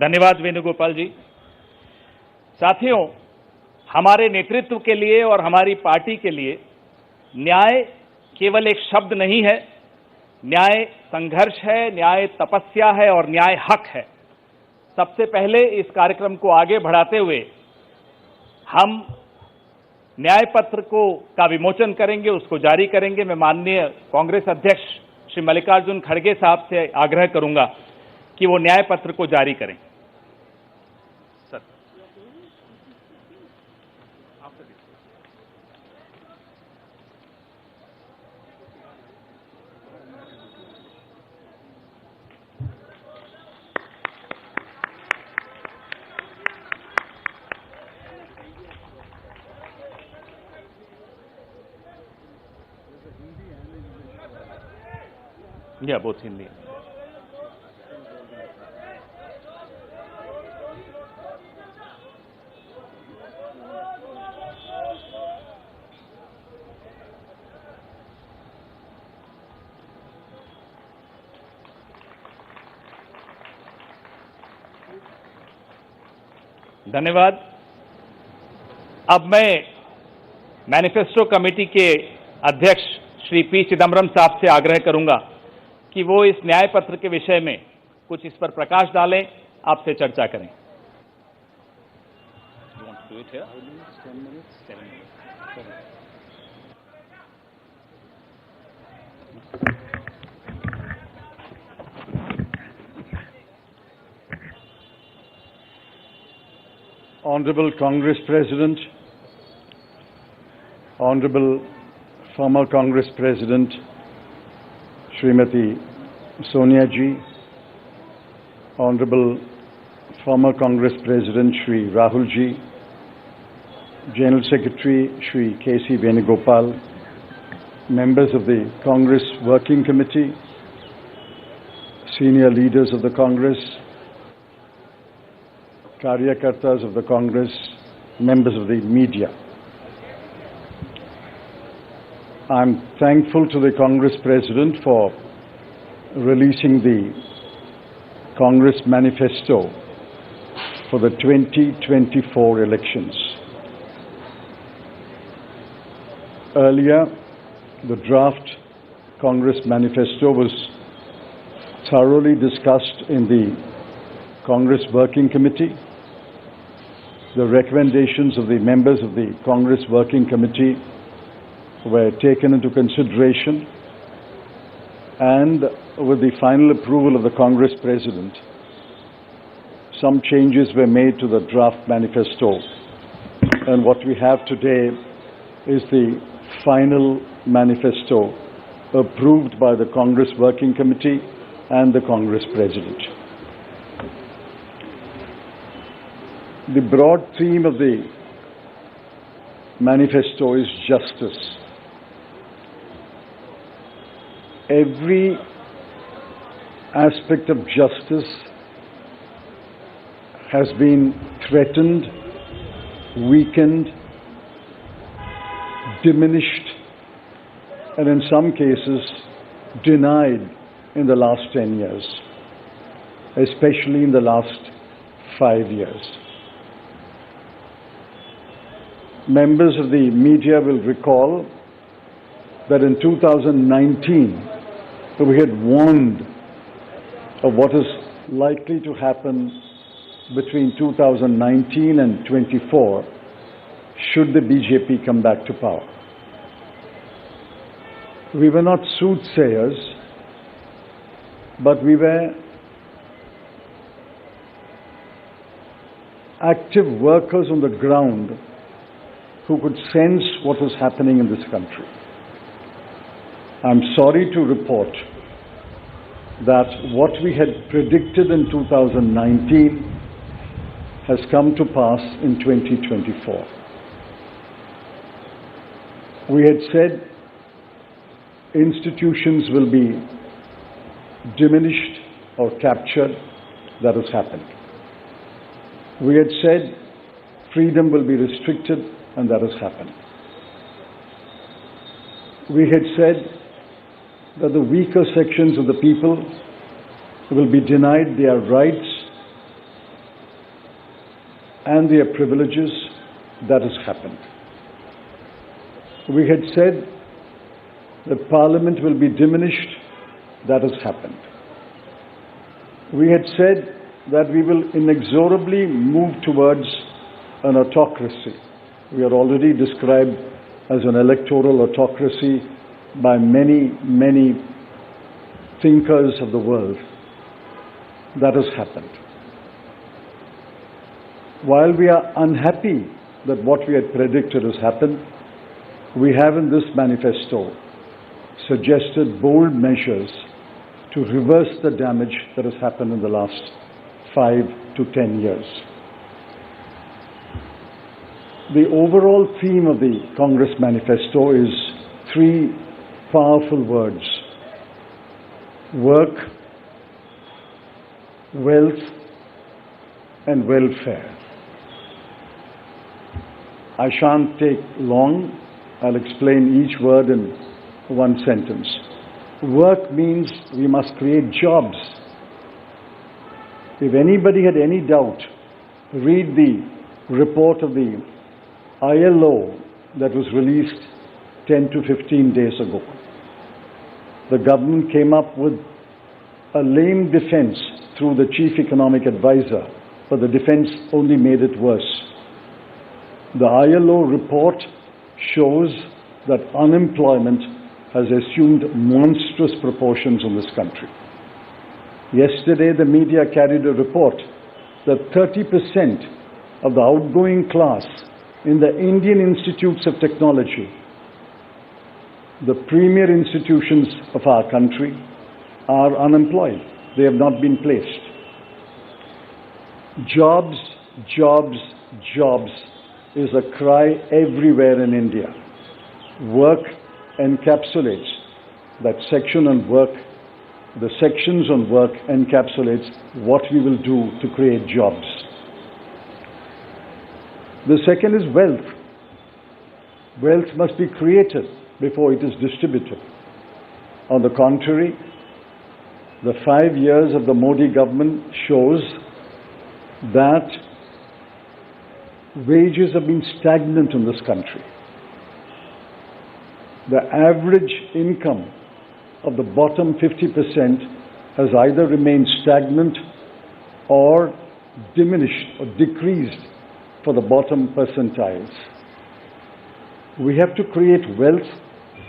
धन्यवाद वेणुगोपाल जी। साथियों, हमारे नेतृत्व के लिए और हमारी पार्टी के लिए न्याय केवल एक शब्द नहीं है, न्याय संघर्ष है, न्याय तपस्या है और न्याय हक है। सबसे पहले इस कार्यक्रम को आगे बढ़ाते हुए हम न्याय पत्र का विमोचन करेंगे, उसको जारी करेंगे। मैं माननीय कांग्रेस अध्यक्ष श्री मल्लिकार्जुन खड़गे साहब से आग्रह करूंगा कि वो न्याय पत्र को जारी करें। सर, या बोथ हिंदी। धन्यवाद। अब मैं मैनिफेस्टो कमेटी के अध्यक्ष श्री पी चिदम्बरम साहब से आग्रह करूंगा कि वो इस न्याय पत्र के विषय में कुछ इस पर प्रकाश डालें, आपसे चर्चा करें। Honorable Congress President, Honorable former Congress President Srimati Sonia Ji, Honorable former Congress President Shri Rahul Ji, General Secretary Shri K.C. Venugopal, members of the Congress Working Committee, senior leaders of the Congress, Karyakartas of the Congress, members of the media. I'm thankful to the Congress President for releasing the Congress Manifesto for the 2024 elections. Earlier, the draft Congress Manifesto was thoroughly discussed in the Congress Working Committee. The recommendations of the members of the Congress Working Committee were taken into consideration, and with the final approval of the Congress President, some changes were made to the draft manifesto, and what we have today is the final manifesto approved by the Congress Working Committee and the Congress President. The broad theme of the manifesto is justice. Every aspect of justice has been threatened, weakened, diminished, and in some cases denied in the last 10 years, especially in the last 5 years. Members of the media will recall that in 2019, we had warned of what is likely to happen between 2019 and 24 should the BJP come back to power. We were not soothsayers, but we were active workers on the ground who could sense what was happening in this country. I'm sorry to report that what we had predicted in 2019 has come to pass in 2024. We had said institutions will be diminished or captured. That has happened. We had said freedom will be restricted, and that has happened. We had said that the weaker sections of the people will be denied their rights and their privileges. That has happened. We had said that Parliament will be diminished. That has happened. We had said that we will inexorably move towards an autocracy. We are already described as an electoral autocracy by many, many thinkers of the world. That has happened. While we are unhappy that what we had predicted has happened, we have in this manifesto suggested bold measures to reverse the damage that has happened in the last 5 to 10 years. The overall theme of the Congress manifesto is 3 powerful words: work, wealth, and welfare. I shan't take long. I'll explain each word in one sentence. Work means we must create jobs. If anybody had any doubt, read the report of the ILO that was released 10 to 15 days ago. The government came up with a lame defense through the chief economic advisor, but the defense only made it worse. The ILO report shows that unemployment has assumed monstrous proportions in this country. Yesterday, the media carried a report that 30% of the outgoing class in the Indian institutes of technology, the premier institutions of our country, are unemployed. They have not been placed. Jobs, jobs, jobs is a cry everywhere in India. Work encapsulates that section on work. The sections on work encapsulates what we will do to create jobs. The second is wealth. Wealth must be created before it is distributed. On the contrary, the 5 years of the Modi government shows that wages have been stagnant in this country. The average income of the bottom 50% has either remained stagnant or diminished or decreased for the bottom percentiles. We have to create wealth,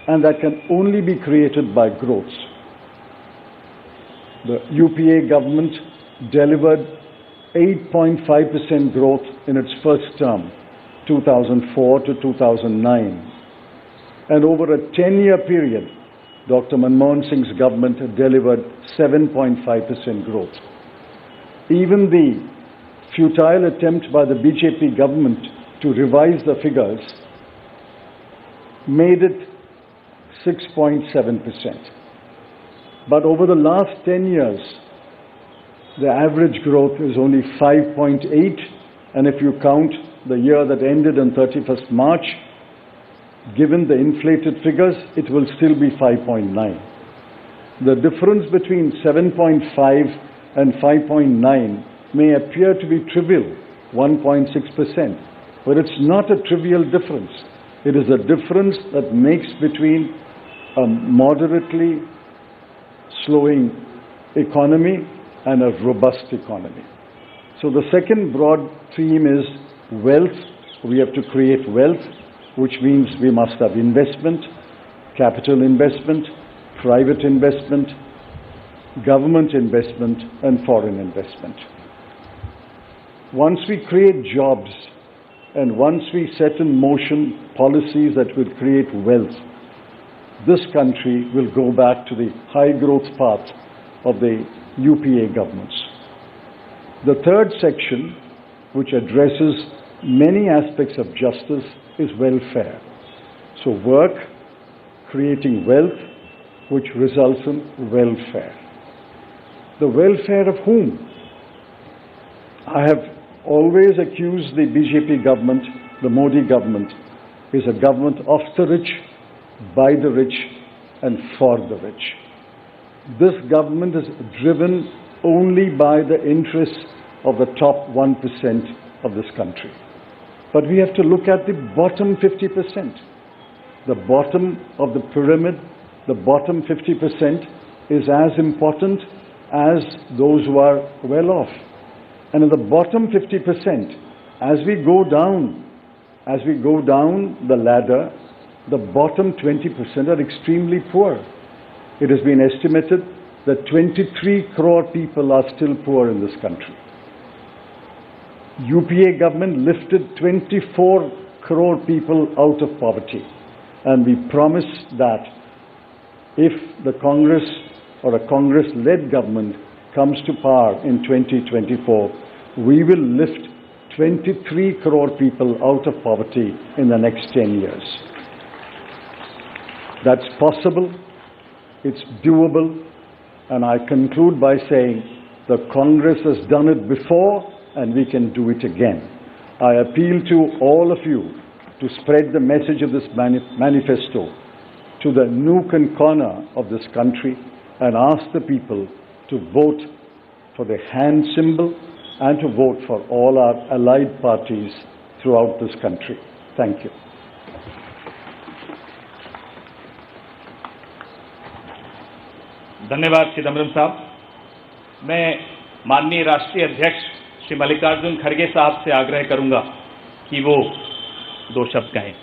and that can only be created by growth. The UPA government delivered 8.5% growth in its first term, 2004 to 2009. And over a 10-year period, Dr. Manmohan Singh's government had delivered 7.5% growth. Even the futile attempt by the BJP government to revise the figures made it 6.7%. But over the last 10 years, the average growth is only 5.8, and if you count the year that ended on 31st March, given the inflated figures, it will still be 5.9. The difference between 7.5 and 5.9 may appear to be trivial, 1.6%, but it's not a trivial difference. It is a difference that makes between a moderately slowing economy and a robust economy. So the second broad theme is wealth. We have to create wealth, which means we must have investment, capital investment, private investment, government investment, and foreign investment. Once we create jobs and once we set in motion policies that will create wealth, this country will go back to the high growth path of the UPA governments. The third section, which addresses many aspects of justice, is welfare. So work, creating wealth, which results in welfare. The welfare of whom? I have always accused the BJP government, the Modi government, is a government of the rich, by the rich, and for the rich. This government is driven only by the interests of the top 1% of this country. But we have to look at the bottom 50%. The bottom of the pyramid, the bottom 50% is as important as those who are well off. And in the bottom 50%, as we go down the ladder, the bottom 20% are extremely poor. It has been estimated that 23 crore people are still poor in this country. UPA government lifted 24 crore people out of poverty. And we promise that if the Congress or a Congress-led government comes to power in 2024, we will lift 23 crore people out of poverty in the next 10 years. That's possible, it's doable, and I conclude by saying the Congress has done it before and we can do it again. I appeal to all of you to spread the message of this manifesto to the nook and corner of this country and ask the people to vote for the hand symbol and to vote for all our allied parties throughout this country. Thank you. धन्यवाद चिदम्बरम साहब। मैं माननीय राष्ट्रीय अध्यक्ष श्री मल्लिकार्जुन खड़गे साहब से आग्रह करूंगा कि वो 2 शब्द कहें।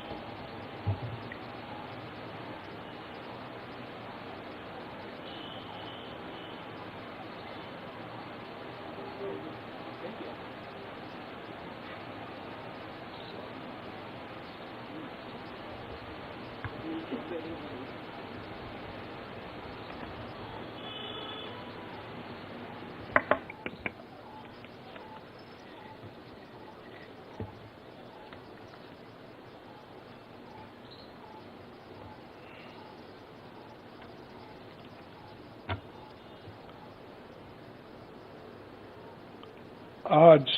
आज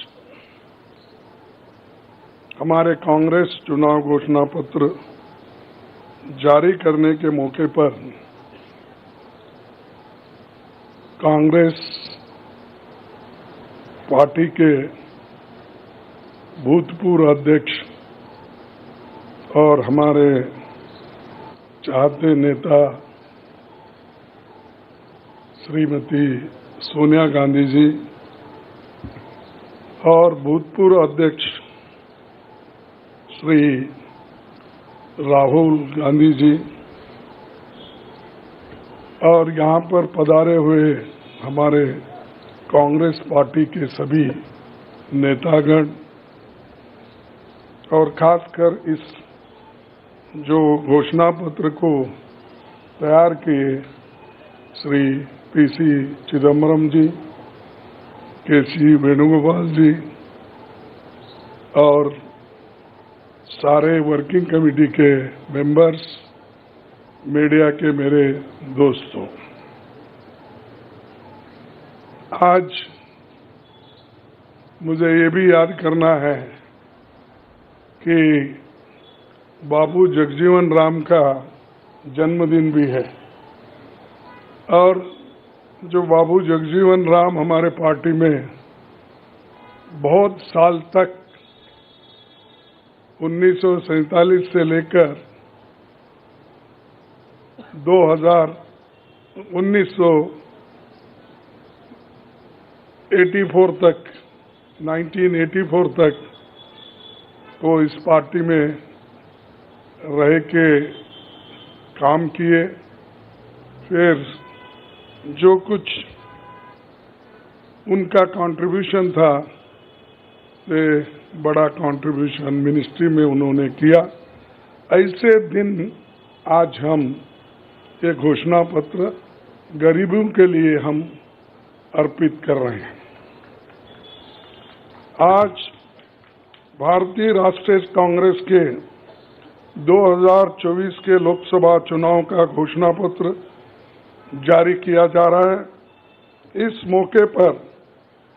हमारे कांग्रेस चुनाव घोषणा पत्र जारी करने के मौके पर कांग्रेस पार्टी के भूतपूर्व अध्यक्ष और हमारे चाहते नेता श्रीमती सोनिया गांधी जी और भूतपूर्व अध्यक्ष श्री राहुल गांधी जी और यहाँ पर पधारे हुए हमारे कांग्रेस पार्टी के सभी नेतागण और खासकर इस जो घोषणा पत्र को तैयार किए श्री पीसी चिदम्बरम जी, केसी वेणुगोपाल जी और सारे वर्किंग कमेटी के मेंबर्स, मीडिया के मेरे दोस्तों, आज मुझे ये भी याद करना है कि बाबू जगजीवन राम का जन्मदिन भी है और जो बाबू जगजीवन राम हमारे पार्टी में बहुत साल तक 1947 से लेकर 1984 तक 1984 तक वो इस पार्टी में रह के काम किए। फिर जो कुछ उनका कंट्रीब्यूशन था से बड़ा कंट्रीब्यूशन मिनिस्ट्री में उन्होंने किया। ऐसे दिन आज हम ये घोषणा पत्र गरीबों के लिए हम अर्पित कर रहे हैं। आज भारतीय राष्ट्रीय कांग्रेस के 2024 के लोकसभा चुनाव का घोषणा पत्र जारी किया जा रहा है। इस मौके पर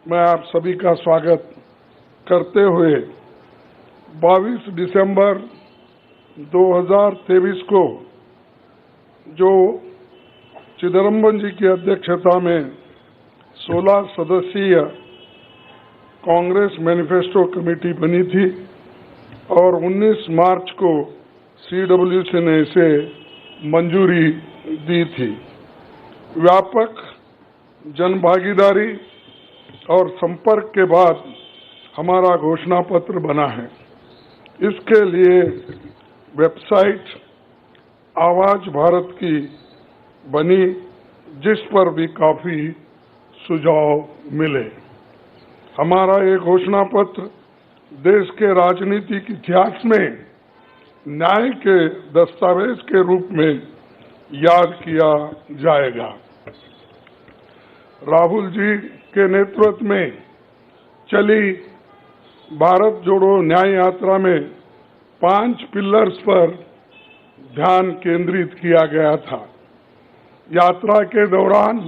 मैं आप सभी का स्वागत करते हुए 22 दिसंबर 2023 को जो चिदम्बरम जी की अध्यक्षता में 16 सदस्यीय कांग्रेस मैनिफेस्टो कमेटी बनी थी और 19 मार्च को CWC ने इसे मंजूरी दी थी। व्यापक जनभागीदारी और संपर्क के बाद हमारा घोषणा पत्र बना है। इसके लिए वेबसाइट आवाज भारत की बनी, जिस पर भी काफी सुझाव मिले। हमारा ये घोषणा पत्र देश के राजनीतिक इतिहास में न्याय के दस्तावेज के रूप में याद किया जाएगा। राहुल जी के नेतृत्व में चली भारत जोड़ो न्याय यात्रा में 5 पिलर्स पर ध्यान केंद्रित किया गया था। यात्रा के दौरान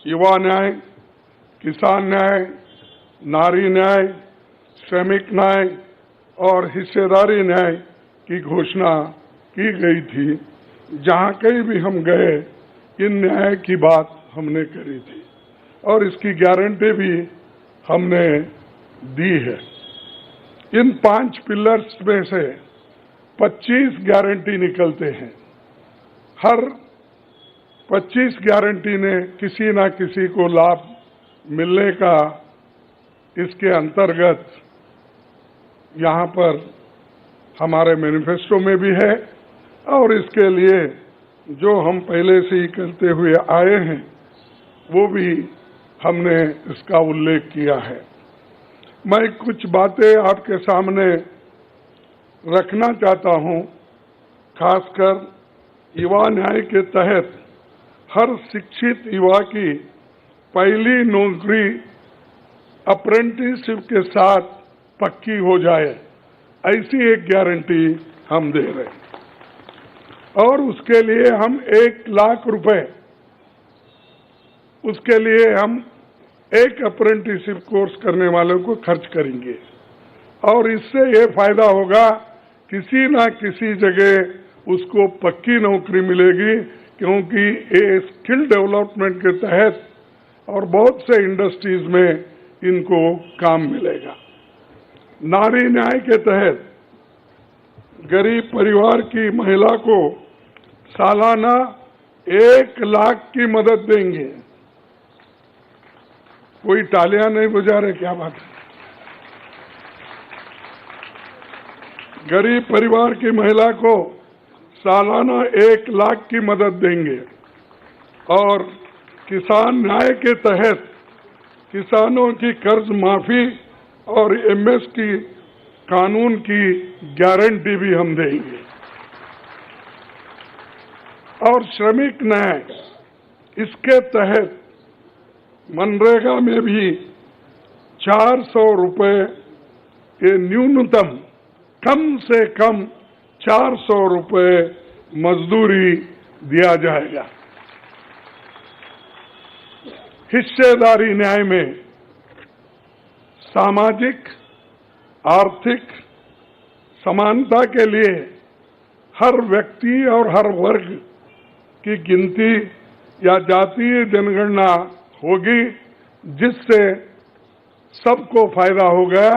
युवा न्याय, किसान न्याय, नारी न्याय, श्रमिक न्याय और हिस्सेदारी न्याय की घोषणा की गई थी। जहां कहीं भी हम गए इन न्याय की बात हमने करी थी और इसकी गारंटी भी हमने दी है। इन 5 पिलर्स में से 25 गारंटी निकलते हैं। हर 25 गारंटी ने किसी ना किसी को लाभ मिलने का इसके अंतर्गत यहाँ पर हमारे मैनिफेस्टो में भी है और इसके लिए जो हम पहले से ही करते हुए आए हैं वो भी हमने इसका उल्लेख किया है। मैं कुछ बातें आपके सामने रखना चाहता हूं। खासकर युवा न्याय के तहत हर शिक्षित युवा की पहली नौकरी अप्रेंटिसशिप के साथ पक्की हो जाए, ऐसी एक गारंटी हम दे रहे हैं। और उसके लिए हम 1 लाख रुपए, उसके लिए हम एक अप्रेंटिसशिप कोर्स करने वालों को खर्च करेंगे और इससे ये फायदा होगा, किसी ना किसी जगह उसको पक्की नौकरी मिलेगी, क्योंकि ये स्किल डेवलपमेंट के तहत और बहुत से इंडस्ट्रीज में इनको काम मिलेगा। नारी न्याय के तहत गरीब परिवार की महिला को सालाना 1 लाख की मदद देंगे। कोई तालियां नहीं बजा रहे, क्या बात है? गरीब परिवार की महिला को सालाना 1 लाख की मदद देंगे और किसान न्याय के तहत किसानों की कर्ज माफी और MSP कानून की गारंटी भी हम देंगे। और श्रमिक न्याय, इसके तहत मनरेगा में भी 400 रुपए के न्यूनतम, कम से कम 400 रुपए मजदूरी दिया जाएगा। हिस्सेदारी न्याय में सामाजिक आर्थिक समानता के लिए हर व्यक्ति और हर वर्ग की गिनती या जातीय जनगणना होगी, जिससे सबको फायदा होगा,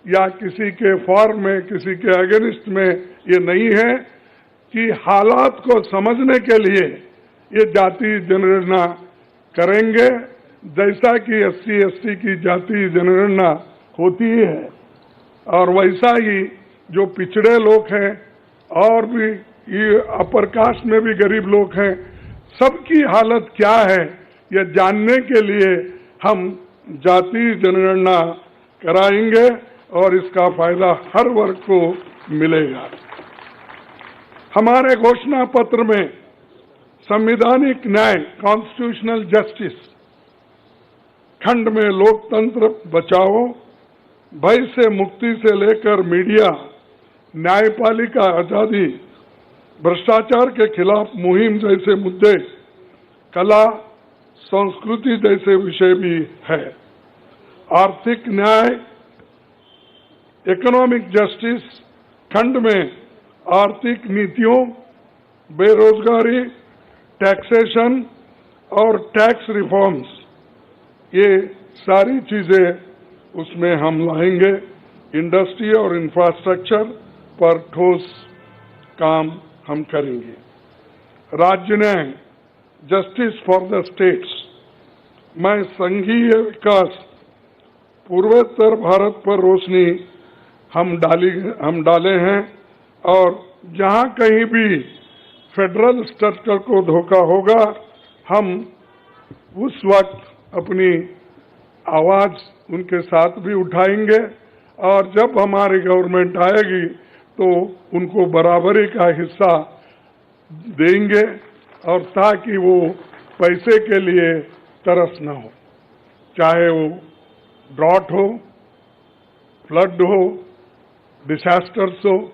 या किसी के फॉर्म में किसी के अगेंस्ट में ये नहीं है कि हालात को समझने के लिए ये जातीय जनगणना करेंगे, जैसा कि SC/ST की जातीय जनगणना होती है और वैसा ही जो पिछड़े लोग हैं और भी ये अपर कास्ट में भी गरीब लोग हैं, सबकी हालत क्या है ये जानने के लिए हम जातीय जनगणना कराएंगे और इसका फायदा हर वर्ग को मिलेगा। हमारे घोषणा पत्र में संवैधानिक न्याय, कॉन्स्टिट्यूशनल जस्टिस, खंड में लोकतंत्र बचाओ, भय से मुक्ति से लेकर मीडिया, न्यायपालिका आजादी, भ्रष्टाचार के खिलाफ मुहिम जैसे मुद्दे, कला संस्कृति जैसे विषय भी है। आर्थिक न्याय, इकोनॉमिक जस्टिस, खंड में आर्थिक नीतियों, बेरोजगारी, टैक्सेशन और टैक्स रिफॉर्म्स, ये सारी चीजें उसमें हम लाएंगे। इंडस्ट्री और इंफ्रास्ट्रक्चर पर ठोस काम हम करेंगे। राज्य न्याय, जस्टिस फॉर द स्टेट्स, मैं संघीय विकास, पूर्वोत्तर भारत पर रोशनी हम डाले हैं और जहां कहीं भी फेडरल स्ट्रक्चर को धोखा होगा हम उस वक्त अपनी आवाज उनके साथ भी उठाएंगे और जब हमारी गवर्नमेंट आएगी तो उनको बराबरी का हिस्सा देंगे और ताकि वो पैसे के लिए तरस न हो, चाहे वो ड्रॉट हो, फ्लड हो, डिसास्टर्स हो,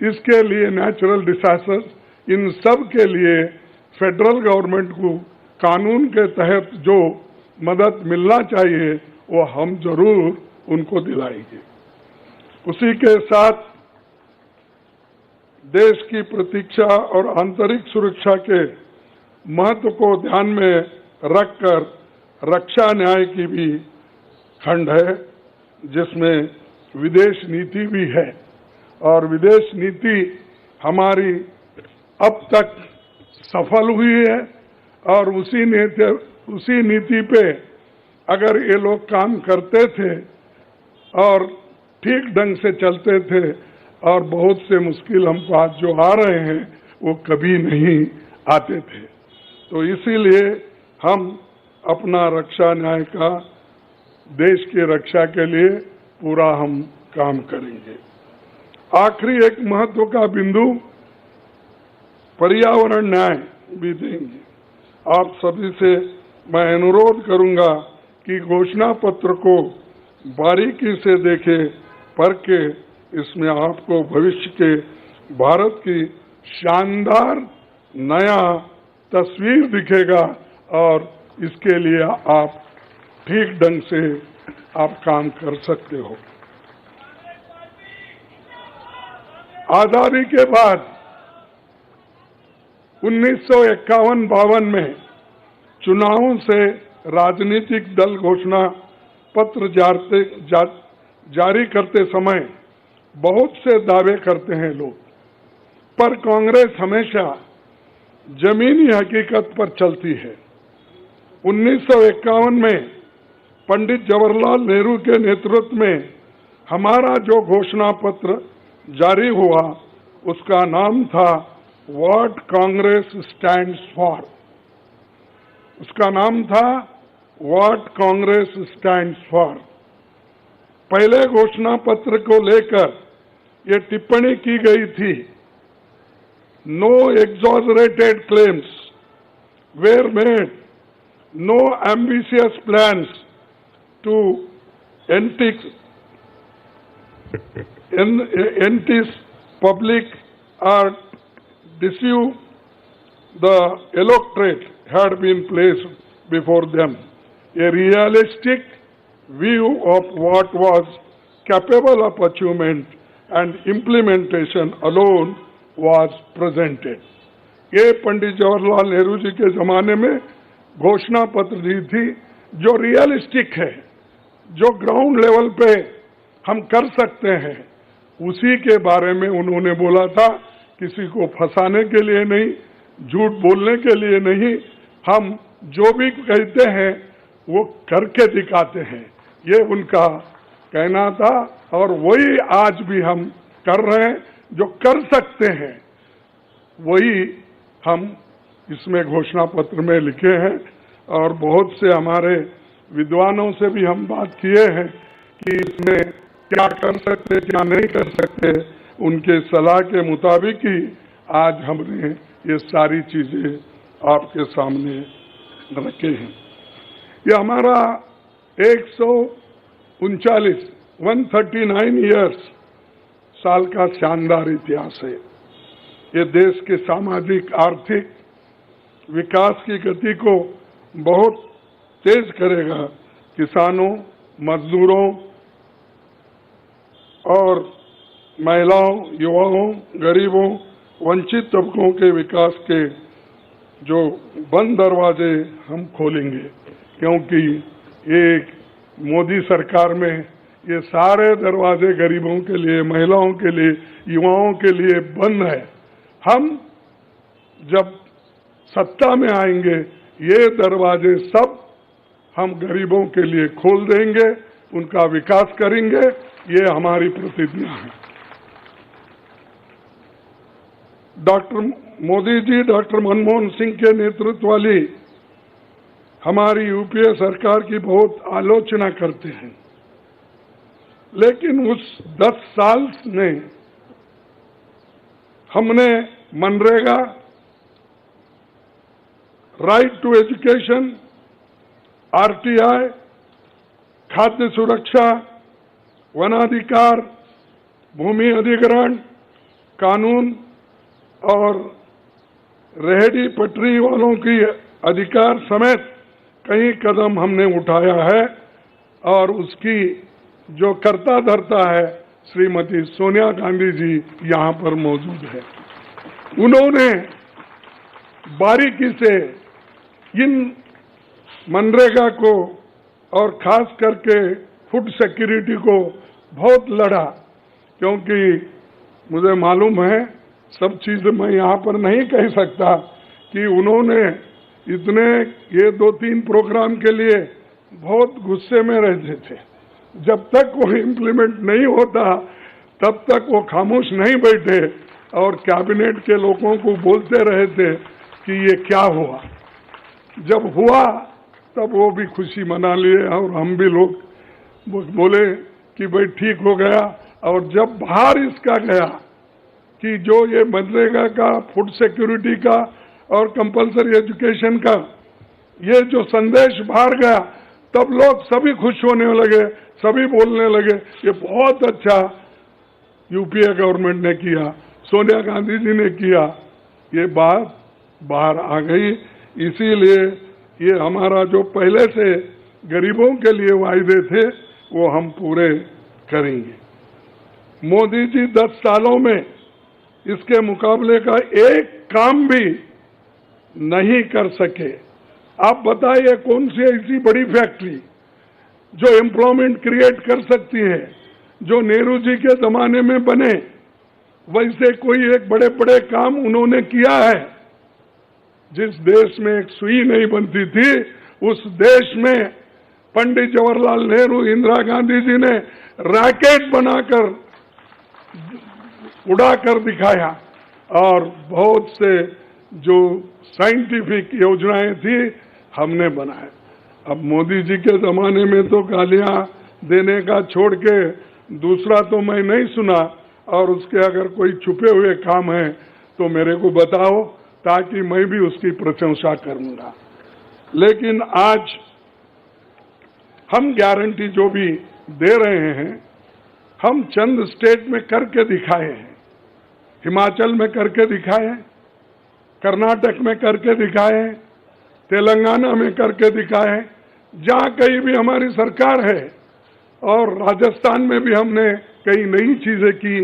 इसके लिए नेचुरल डिसास्टर्स, इन सब के लिए फेडरल गवर्नमेंट को कानून के तहत जो मदद मिलना चाहिए वो हम जरूर उनको दिलाएंगे। उसी के साथ देश की प्रतीक्षा और आंतरिक सुरक्षा के महत्व को ध्यान में रखकर रक्षा न्याय की भी खंड है, जिसमें विदेश नीति भी है और विदेश नीति हमारी अब तक सफल हुई है और उसी नीति पे अगर ये लोग काम करते थे और ठीक ढंग से चलते थे और बहुत से मुश्किल हम पास जो आ रहे हैं वो कभी नहीं आते थे। तो इसीलिए हम अपना रक्षा न्याय का देश की रक्षा के लिए पूरा हम काम करेंगे। आखिरी एक महत्व का बिंदु पर्यावरण न्याय भी देंगे। आप सभी से मैं अनुरोध करूंगा कि घोषणा पत्र को बारीकी से देखें, पढ़ के इसमें आपको भविष्य के भारत की शानदार नया तस्वीर दिखेगा और इसके लिए आप ठीक ढंग से आप काम कर सकते हो। आजादी के बाद 1951-52 में चुनावों से राजनीतिक दल घोषणा पत्र जारी करते समय बहुत से दावे करते हैं लोग, पर कांग्रेस हमेशा जमीनी हकीकत पर चलती है। 1951 में पंडित जवाहरलाल नेहरू के नेतृत्व में हमारा जो घोषणा पत्र जारी हुआ उसका नाम था व्हाट कांग्रेस स्टैंड्स फॉर। उसका नाम था व्हाट कांग्रेस स्टैंड्स फॉर। पहले घोषणा पत्र को लेकर ये टिप्पणी की गई थी, no exaggerated claims were made, no ambitious plans to entice public or deceive the electorate had been placed before them. A realistic view of what was capable of achievement and implementation alone was presented. ये पंडित जवाहरलाल नेहरू जी के जमाने में घोषणा पत्र दी थी जो realistic है, जो ग्राउंड लेवल पे हम कर सकते हैं, उसी के बारे में उन्होंने बोला था। किसी को फंसाने के लिए नहीं, झूठ बोलने के लिए नहीं, हम जो भी कहते हैं वो करके दिखाते हैं, ये उनका कहना था और वही आज भी हम कर रहे हैं। जो कर सकते हैं वही हम इसमें घोषणा पत्र में लिखे हैं और बहुत से हमारे विद्वानों से भी हम बात किए हैं कि इसमें क्या कर सकते क्या नहीं कर सकते, उनके सलाह के मुताबिक ही आज हमने ये सारी चीजें आपके सामने रखे हैं। ये हमारा 139 ईयर्स साल का शानदार इतिहास है। ये देश के सामाजिक आर्थिक विकास की गति को बहुत तेज करेगा। किसानों, मजदूरों और महिलाओं, युवाओं, गरीबों, वंचित तबकों के विकास के जो बंद दरवाजे हम खोलेंगे, क्योंकि एक मोदी सरकार में ये सारे दरवाजे गरीबों के लिए, महिलाओं के लिए, युवाओं के लिए बंद है। हम जब सत्ता में आएंगे ये दरवाजे सब हम गरीबों के लिए खोल देंगे, उनका विकास करेंगे, ये हमारी प्रतिज्ञा है। डॉक्टर मोदी जी, डॉक्टर मनमोहन सिंह के नेतृत्व वाली हमारी यूपीए सरकार की बहुत आलोचना करते हैं, लेकिन उस 10 साल में हमने MNREGA, right to education, RTI, खाद्य सुरक्षा, वनाधिकार, भूमि अधिग्रहण कानून और रेहड़ी पटरी वालों की अधिकार समेत कई कदम हमने उठाया है। और उसकी जो कर्ता धर्ता है श्रीमती सोनिया गांधी जी यहाँ पर मौजूद है। उन्होंने बारीकी से इन मनरेगा को और खास करके फूड सिक्योरिटी को बहुत लड़ा, क्योंकि मुझे मालूम है, सब चीज़ मैं यहाँ पर नहीं कह सकता कि उन्होंने इतने ये 2-3 प्रोग्राम के लिए बहुत गुस्से में रहते थे। जब तक वो इम्प्लीमेंट नहीं होता तब तक वो खामोश नहीं बैठे और कैबिनेट के लोगों को बोलते रहे थे कि ये क्या हुआ। जब हुआ तब वो भी खुशी मना लिए और हम भी लोग बोले कि भाई ठीक हो गया। और जब बाहर इसका गया कि जो ये मनरेगा का, फूड सिक्योरिटी का और कंपलसरी एजुकेशन का ये जो संदेश बाहर गया, तब लोग सभी खुश होने लगे, सभी बोलने लगे ये बहुत अच्छा यूपीए गवर्नमेंट ने किया, सोनिया गांधी जी ने किया। ये बात बाहर आ गई। इसीलिए ये हमारा जो पहले से गरीबों के लिए वायदे थे वो हम पूरे करेंगे। मोदी जी 10 सालों में इसके मुकाबले का एक काम भी नहीं कर सके। आप बताइए कौन सी ऐसी बड़ी फैक्ट्री जो एम्प्लॉयमेंट क्रिएट कर सकती है, जो नेहरू जी के जमाने में बने वैसे कोई एक बड़े बड़े काम उन्होंने किया है। जिस देश में एक सुई नहीं बनती थी उस देश में पंडित जवाहरलाल नेहरू, इंदिरा गांधी जी ने रॉकेट बनाकर उड़ाकर दिखाया। और बहुत से जो साइंटिफिक योजनाएं थी हमने बनाए। अब मोदी जी के जमाने में तो गालियां देने का छोड़ के दूसरा तो मैं नहीं सुना। और उसके अगर कोई छुपे हुए काम है तो मेरे को बताओ, ताकि मैं भी उसकी प्रशंसा करूंगा। लेकिन आज हम गारंटी जो भी दे रहे हैं हम चंद स्टेट में करके दिखाए हैं। हिमाचल में करके दिखाए, कर्नाटक में करके दिखाए, तेलंगाना में करके दिखाए, जहाँ कहीं भी हमारी सरकार है। और राजस्थान में भी हमने कई नई चीजें की,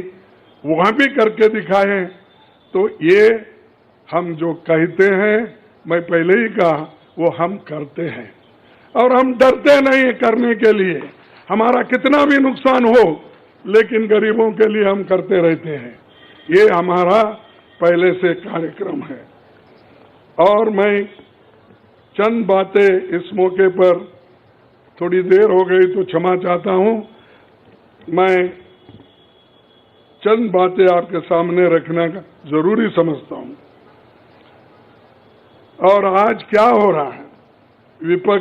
वहाँ भी करके दिखाए। तो ये हम जो कहते हैं, मैं पहले ही कहा, वो हम करते हैं। और हम डरते नहीं करने के लिए, हमारा कितना भी नुकसान हो लेकिन गरीबों के लिए हम करते रहते हैं। ये हमारा पहले से कार्यक्रम है। और मैं चंद बातें इस मौके पर, थोड़ी देर हो गई तो क्षमा चाहता हूं, मैं चंद बातें आपके सामने रखना जरूरी समझता हूं। और आज क्या हो रहा है, विपक्ष